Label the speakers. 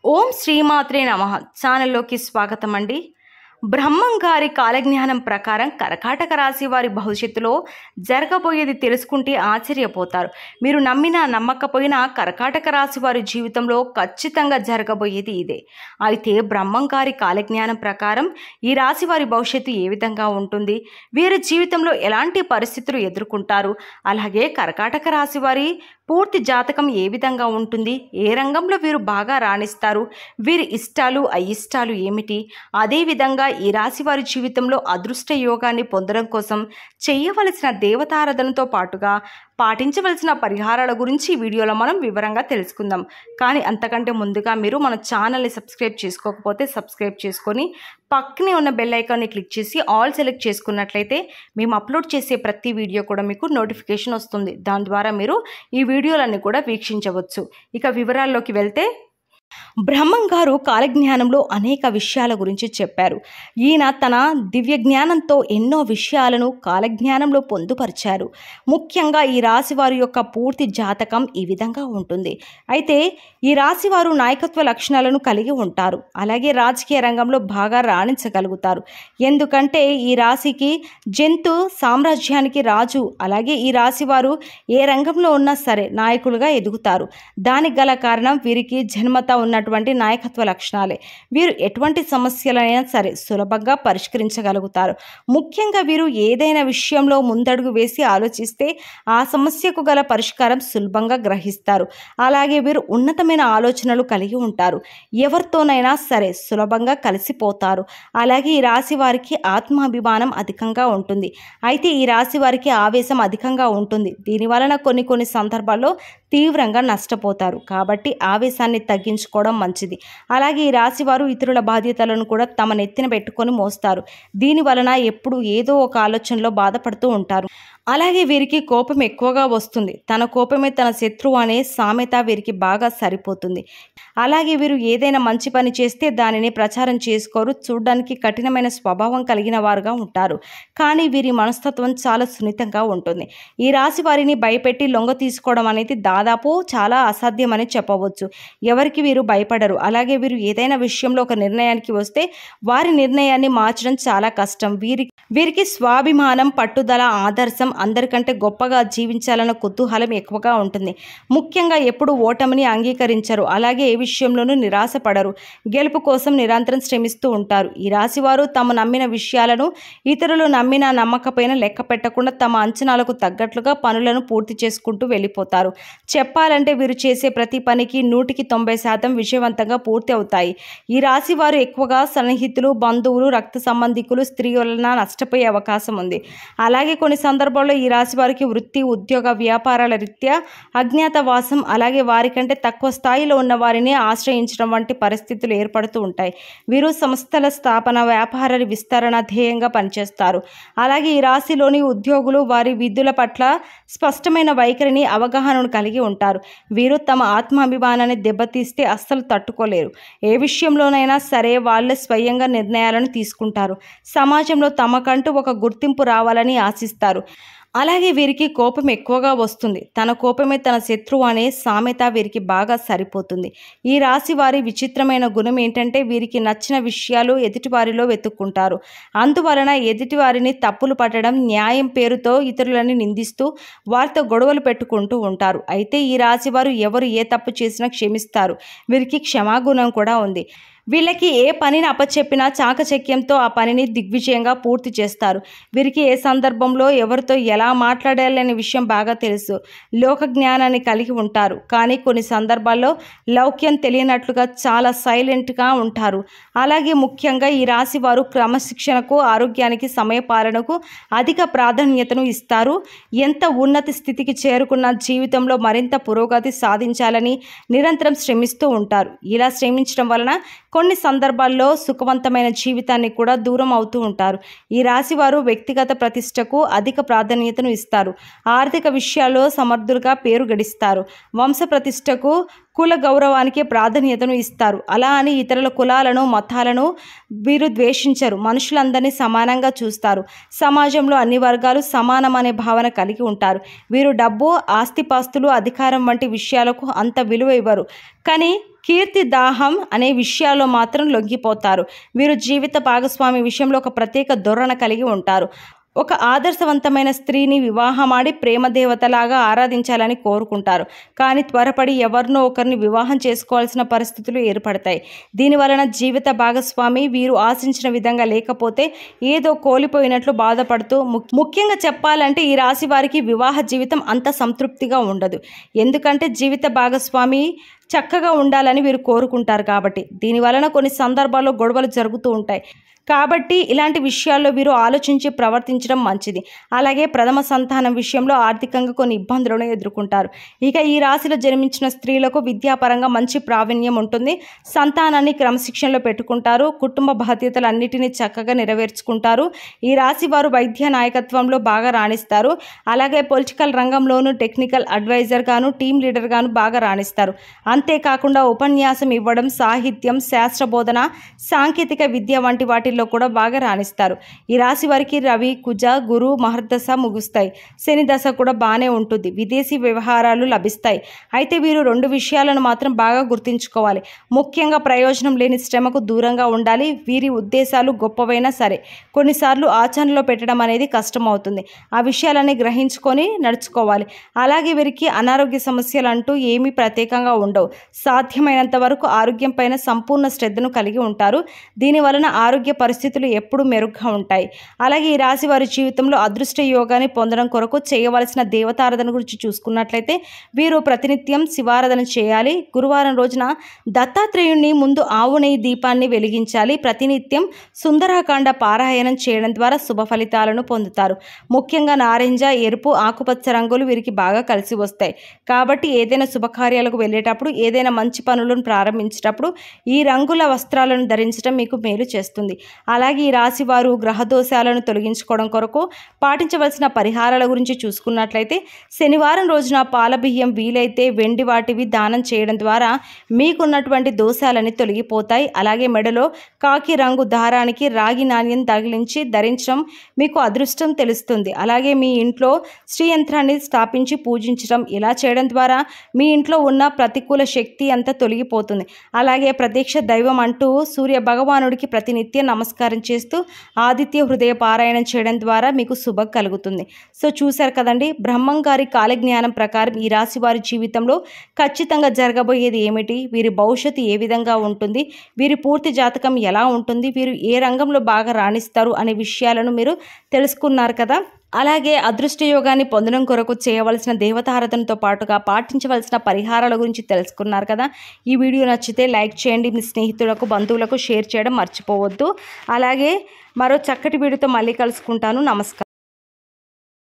Speaker 1: ఓం శ్రీమాత్రే నమః ఛానల్లోకి స్వాగతం అండి. బ్రహ్మం గారి కాలజ్ఞానం ప్రకారం కర్కాటక రాశి వారి భవిష్యత్తులో జరగబోయేది తెలుసుకుంటే ఆశ్చర్యపోతారు. మీరు నమ్మినా నమ్మకపోయినా కర్కాటక రాశి వారి జీవితంలో ఖచ్చితంగా జరగబోయేది ఇదే. అయితే బ్రహ్మం గారి కాలజ్ఞానం ప్రకారం ఈ రాశి వారి భవిష్యత్తు ఏ విధంగా ఉంటుంది, వీరి జీవితంలో ఎలాంటి పరిస్థితులు ఎదుర్కొంటారు, అలాగే కర్కాటక రాశి వారి పూర్తి జాతకం ఏ విధంగా ఉంటుంది, ఏ రంగంలో వీరు బాగా రాణిస్తారు, వీరి ఇష్టాలు అయిష్టాలు ఏమిటి, అదేవిధంగా ఈ రాశి వారి జీవితంలో అదృష్ట యోగాన్ని పొందడం కోసం చేయవలసిన దేవతారాధనతో పాటుగా పాటించవలసిన పరిహారాల గురించి ఈ వీడియోలో మనం వివరంగా తెలుసుకుందాం. కానీ అంతకంటే ముందుగా మీరు మన ఛానల్ని సబ్స్క్రైబ్ చేసుకోకపోతే సబ్స్క్రైబ్ చేసుకొని పక్కనే ఉన్న బెల్ ఐకాన్ని క్లిక్ చేసి ఆల్ సెలెక్ట్ చేసుకున్నట్లయితే మేము అప్లోడ్ చేసే ప్రతి వీడియో కూడా మీకు నోటిఫికేషన్ వస్తుంది. దాని ద్వారా మీరు ఈ వీడియోలన్నీ కూడా వీక్షించవచ్చు. ఇక వివరాల్లోకి వెళ్తే, బ్రహ్మం గారు కాలజ్ఞానంలో అనేక విషయాల గురించి చెప్పారు. ఈయన తన దివ్య జ్ఞానంతో ఎన్నో విషయాలను కాలజ్ఞానంలో పొందుపరిచారు. ముఖ్యంగా ఈ రాశి వారి యొక్క పూర్తి జాతకం ఈ విధంగా ఉంటుంది. అయితే ఈ రాశి వారు నాయకత్వ లక్షణాలను కలిగి ఉంటారు. అలాగే రాజకీయ రంగంలో బాగా రాణించగలుగుతారు. ఎందుకంటే ఈ రాశికి జంతు సామ్రాజ్యానికి రాజు. అలాగే ఈ రాశి వారు ఏ రంగంలో ఉన్నా సరే నాయకులుగా ఎదుగుతారు. దానికి గల కారణం వీరికి జన్మత ఉన్నటువంటి నాయకత్వ లక్షణాలే. వీరు ఎటువంటి సమస్యలైనా సరే సులభంగా పరిష్కరించగలుగుతారు. ముఖ్యంగా వీరు ఏదైనా విషయంలో ముందడుగు వేసి ఆలోచిస్తే ఆ సమస్యకు గల పరిష్కారం సులభంగా గ్రహిస్తారు. అలాగే వీరు ఉన్నతమైన ఆలోచనలు కలిగి ఉంటారు. ఎవరితోనైనా సరే సులభంగా కలిసిపోతారు. అలాగే ఈ రాశి వారికి ఆత్మాభిమానం అధికంగా ఉంటుంది. అయితే ఈ రాశి వారికి ఆవేశం అధికంగా ఉంటుంది. దీనివలన కొన్ని సందర్భాల్లో తీవ్రంగా నష్టపోతారు. కాబట్టి ఆవేశాన్ని తగ్గించుకోవడం మంచిది. అలాగే ఈ రాశి వారు ఇతరుల బాధ్యతలను కూడా తమ నెత్తిన పెట్టుకొని మోస్తారు. దీని వలన ఎప్పుడు ఏదో ఒక ఆలోచనలో బాధపడుతూ ఉంటారు. అలాగే వీరికి కోపం ఎక్కువగా వస్తుంది. తన కోపమే తన శత్రువు అనే సామెత వీరికి బాగా సరిపోతుంది. అలాగే వీరు ఏదైనా మంచి పని చేస్తే దానిని ప్రచారం చేసుకోరు. చూడడానికి కఠినమైన స్వభావం కలిగిన వారుగా ఉంటారు. కానీ వీరి మనస్తత్వం చాలా సున్నితంగా ఉంటుంది. ఈ రాశి వారిని భయపెట్టి లొంగ తీసుకోవడం అనేది దాదాపు చాలా అసాధ్యమని చెప్పవచ్చు. ఎవరికి వీరు భయపడరు. అలాగే వీరు ఏదైనా విషయంలో ఒక నిర్ణయానికి వస్తే వారి నిర్ణయాన్ని మార్చడం చాలా కష్టం. వీరికి స్వాభిమానం, పట్టుదల, ఆదర్శం, అందరికంటే గొప్పగా జీవించాలన్న కుతూహలం ఎక్కువగా ఉంటుంది. ముఖ్యంగా ఎప్పుడు ఓటమిని అంగీకరించరు. అలాగే ఏ విషయంలోనూ నిరాశపడరు. గెలుపు కోసం నిరంతరం శ్రమిస్తూ ఉంటారు. ఈ రాశివారు తాము నమ్మిన విషయాలను ఇతరులు నమ్మినా నమ్మకపోయినా లెక్క పెట్టకుండా తమ అంచనాలకు తగ్గట్లుగా పనులను పూర్తి చేసుకుంటూ వెళ్ళిపోతారు. చెప్పాలంటే వీరు చేసే ప్రతి పనికి 100% విజయవంతంగా పూర్తి అవుతాయి. ఈ రాశి వారు ఎక్కువగా సన్నిహితులు, బంధువులు, రక్త సంబంధికులు, స్త్రీ వలన నష్టపోయే అవకాశం ఉంది. అలాగే కొన్ని సందర్భాల్లో ఈ రాశి వారికి వృత్తి, ఉద్యోగ, వ్యాపారాల రీత్యా అజ్ఞాతవాసం, అలాగే వారికంటే తక్కువ స్థాయిలో ఉన్న వారిని ఆశ్రయించడం వంటి పరిస్థితులు ఏర్పడుతూ ఉంటాయి. వీరు సంస్థల స్థాపన, వ్యాపార విస్తరణ ధ్యేయంగా పనిచేస్తారు. అలాగే ఈ రాశిలోని ఉద్యోగులు వారి విధుల పట్ల స్పష్టమైన వైఖరిని, అవగాహనను కలిగి ఉంటారు. వీరు తమ ఆత్మాభిమానాన్ని దెబ్బతీస్తే అస్సలు తట్టుకోలేరు. ఏ విషయంలోనైనా సరే వాళ్ళే స్వయంగా నిర్ణయాలను తీసుకుంటారు. సమాజంలో తమకంటూ ఒక గుర్తింపు రావాలని ఆశిస్తారు. అలాగే వీరికి కోపం ఎక్కువగా వస్తుంది. తన కోపమే తన శత్రువు అనే సామెత వీరికి బాగా సరిపోతుంది. ఈ రాశి వారి విచిత్రమైన గుణం ఏంటంటే వీరికి నచ్చిన విషయాలు ఎదుటివారిలో వెతుక్కుంటారు. అందువలన ఎదుటివారిని తప్పులు పట్టడం, న్యాయం పేరుతో ఇతరులని నిందిస్తూ వారితో గొడవలు పెట్టుకుంటూ ఉంటారు. అయితే ఈ రాశి వారు ఎవరు ఏ తప్పు చేసినా క్షమిస్తారు. వీరికి క్షమాగుణం కూడా ఉంది. వీళ్ళకి ఏ పనిని అప్పచెప్పినా చాకచక్యంతో ఆ పనిని దిగ్విజయంగా పూర్తి చేస్తారు. వీరికి ఏ సందర్భంలో ఎవరితో ఎలా మాట్లాడాలనే విషయం బాగా తెలుసు. లోక జ్ఞానాన్ని కలిగి ఉంటారు. కానీ కొన్ని సందర్భాల్లో లౌక్యం తెలియనట్లుగా చాలా సైలెంట్గా ఉంటారు. అలాగే ముఖ్యంగా ఈ రాశి వారు క్రమశిక్షణకు, ఆరోగ్యానికి, సమయపాలనకు అధిక ప్రాధాన్యతను ఇస్తారు. ఎంత ఉన్నత స్థితికి చేరుకున్న జీవితంలో మరింత పురోగతి సాధించాలని నిరంతరం శ్రమిస్తూ ఉంటారు. ఇలా శ్రమించడం వలన కొన్ని సందర్భాల్లో సుఖవంతమైన జీవితాన్ని కూడా దూరం అవుతూ ఉంటారు. ఈ రాశి వారు వ్యక్తిగత ప్రతిష్టకు అధిక ప్రాధాన్యతను ఇస్తారు. ఆర్థిక విషయాల్లో సమర్థులుగా పేరు గడిస్తారు. వంశ ప్రతిష్టకు, కుల గౌరవానికి ప్రాధాన్యతను ఇస్తారు. అలా అని ఇతరుల కులాలను, మతాలను వీరు ద్వేషించరు. మనుషులందరినీ సమానంగా చూస్తారు. సమాజంలో అన్ని వర్గాలు సమానం అనే భావన కలిగి ఉంటారు. వీరు డబ్బు, ఆస్తిపాస్తులు, అధికారం వంటి విషయాలకు అంత విలువ ఇవ్వరు. కానీ కీర్తి దాహం అనే విషయాల్లో మాత్రం లొంగిపోతారు. వీరు జీవిత భాగస్వామి విషయంలో ఒక ప్రత్యేక ధోరణ కలిగి ఉంటారు. ఒక ఆదర్శవంతమైన స్త్రీని వివాహమాడి ప్రేమ దేవతలాగా ఆరాధించాలని కోరుకుంటారు. కానీ త్వరపడి ఎవరినో ఒకరిని వివాహం చేసుకోవాల్సిన పరిస్థితులు ఏర్పడతాయి. దీనివలన జీవిత భాగస్వామి వీరు ఆశించిన విధంగా లేకపోతే ఏదో కోల్పోయినట్లు బాధపడుతూ, ముఖ్యంగా చెప్పాలంటే ఈ రాశి వారికి వివాహ జీవితం అంత సంతృప్తిగా ఉండదు. ఎందుకంటే జీవిత భాగస్వామి చక్కగా ఉండాలని వీరు కోరుకుంటారు కాబట్టి. దీనివలన కొన్ని సందర్భాల్లో గొడవలు జరుగుతూ ఉంటాయి. కాబట్టి ఇలాంటి విషయాల్లో వీరు ఆలోచించి ప్రవర్తించడం మంచిది. అలాగే ప్రథమ సంతానం విషయంలో ఆర్థికంగా కొన్ని ఇబ్బందులను ఎదుర్కొంటారు. ఇక ఈ రాశిలో జన్మించిన స్త్రీలకు విద్యాపరంగా మంచి ప్రావీణ్యం ఉంటుంది. సంతానాన్ని క్రమశిక్షణలో పెట్టుకుంటారు. కుటుంబ బాధ్యతలన్నిటినీ చక్కగా నెరవేర్చుకుంటారు. ఈ రాశి వారు వైద్య నాయకత్వంలో బాగా రాణిస్తారు. అలాగే పొలిటికల్ రంగంలోనూ టెక్నికల్ అడ్వైజర్ గాను, టీమ్ లీడర్ గాను బాగా రాణిస్తారు. అంతేకాకుండా ఉపన్యాసం ఇవ్వడం, సాహిత్యం, శాస్త్ర బోధన, సాంకేతిక విద్య వంటి వాటిల్లో కూడా బాగా రాణిస్తారు. ఈ రాశి వారికి రవి, కుజ, గురు మహర్దశ ముగుస్తాయి. శని దశ కూడా బాగానే ఉంటుంది. విదేశీ వ్యవహారాలు లభిస్తాయి. అయితే వీరు 2 విషయాలను మాత్రం బాగా గుర్తుంచుకోవాలి. ముఖ్యంగా ప్రయోజనం లేని శ్రమకు దూరంగా ఉండాలి. వీరి ఉద్దేశాలు గొప్పవైనా సరే కొన్నిసార్లు ఆచరణలో పెట్టడం అనేది కష్టమవుతుంది. ఆ విషయాలన్నీ గ్రహించుకొని నడుచుకోవాలి. అలాగే వీరికి అనారోగ్య సమస్యలు అంటూ ఏమీ ప్రత్యేకంగా ఉండవు. సాధ్యమైనంత వరకు ఆరోగ్యం పైన సంపూర్ణ శ్రద్ధను కలిగి ఉంటారు. దీనివలన ఆరోగ్య పరిస్థితులు ఎప్పుడూ మెరుగ్గా ఉంటాయి. అలాగే ఈ రాశి వారి జీవితంలో అదృష్ట యోగాన్ని పొందడం కొరకు చేయవలసిన దేవతారాధన గురించి చూసుకున్నట్లయితే వీరు ప్రతినిత్యం శివారాధన చేయాలి. గురువారం రోజున దత్తాత్రేయుని ముందు ఆవు నెయ్యి దీపాన్ని వెలిగించాలి. ప్రతినిత్యం సుందరాకాండ పారాయణం చేయడం ద్వారా శుభ ఫలితాలను పొందుతారు. ముఖ్యంగా నారింజ, ఎరుపు, ఆకుపచ్చ రంగులు వీరికి బాగా కలిసి వస్తాయి. కాబట్టి ఏదైనా శుభకార్యాలకు వెళ్ళేటప్పుడు, ఏదైనా మంచి పనులను ప్రారంభించేటప్పుడు ఈ రంగుల వస్త్రాలను ధరించడం మీకు మేలు చేస్తుంది. అలాగే ఈ రాశి వారు గ్రహ దోషాలను తొలగించుకోవడం కొరకు పాటించవలసిన పరిహారాల గురించి చూసుకున్నట్లయితే శనివారం రోజున పాల బియ్యం, వీలైతే వెండి వాటివి దానం చేయడం ద్వారా మీకున్నటువంటి దోషాలన్నీ తొలగిపోతాయి. అలాగే మెడలో కాకి రంగు దారానికి రాగి నాణ్యం తగిలించి ధరించడం మీకు అదృష్టం తెలుస్తుంది. అలాగే మీ ఇంట్లో శ్రీ యంత్రాన్ని స్థాపించి పూజించడం, ఇలా చేయడం ద్వారా మీ ఇంట్లో ఉన్న ప్రతికూల శక్తి అంతా తొలగిపోతుంది. అలాగే ప్రత్యక్ష దైవం అంటూ సూర్య భగవానుడికి ప్రతినిత్యం నమస్కారం చేస్తూ ఆదిత్య హృదయ పారాయణం చేయడం ద్వారా మీకు శుభం కలుగుతుంది. సో చూశారు కదండి, బ్రహ్మం గారి కాలజ్ఞానం ప్రకారం ఈ రాశి వారి జీవితంలో ఖచ్చితంగా జరగబోయేది ఏమిటి, వీరి భవిష్యత్తు ఏ విధంగా ఉంటుంది, వీరి పూర్తి జాతకం ఎలా ఉంటుంది, వీరు ఏ రంగంలో బాగా రాణిస్తారు అనే విషయాలను మీరు తెలుసుకున్నారు కదా. అలాగే అదృష్ట యోగాన్ని పొందడం కొరకు చేయవలసిన దేవతారాధనతో పాటుగా పాటించవలసిన పరిహారాల గురించి తెలుసుకున్నారు కదా. ఈ వీడియో నచ్చితే లైక్ చేయండి. మీ స్నేహితులకు, బంధువులకు షేర్ చేయడం మర్చిపోవద్దు. అలాగే మరో చక్కటి వీడియోతో మళ్ళీ కలుసుకుంటాను. నమస్కారం.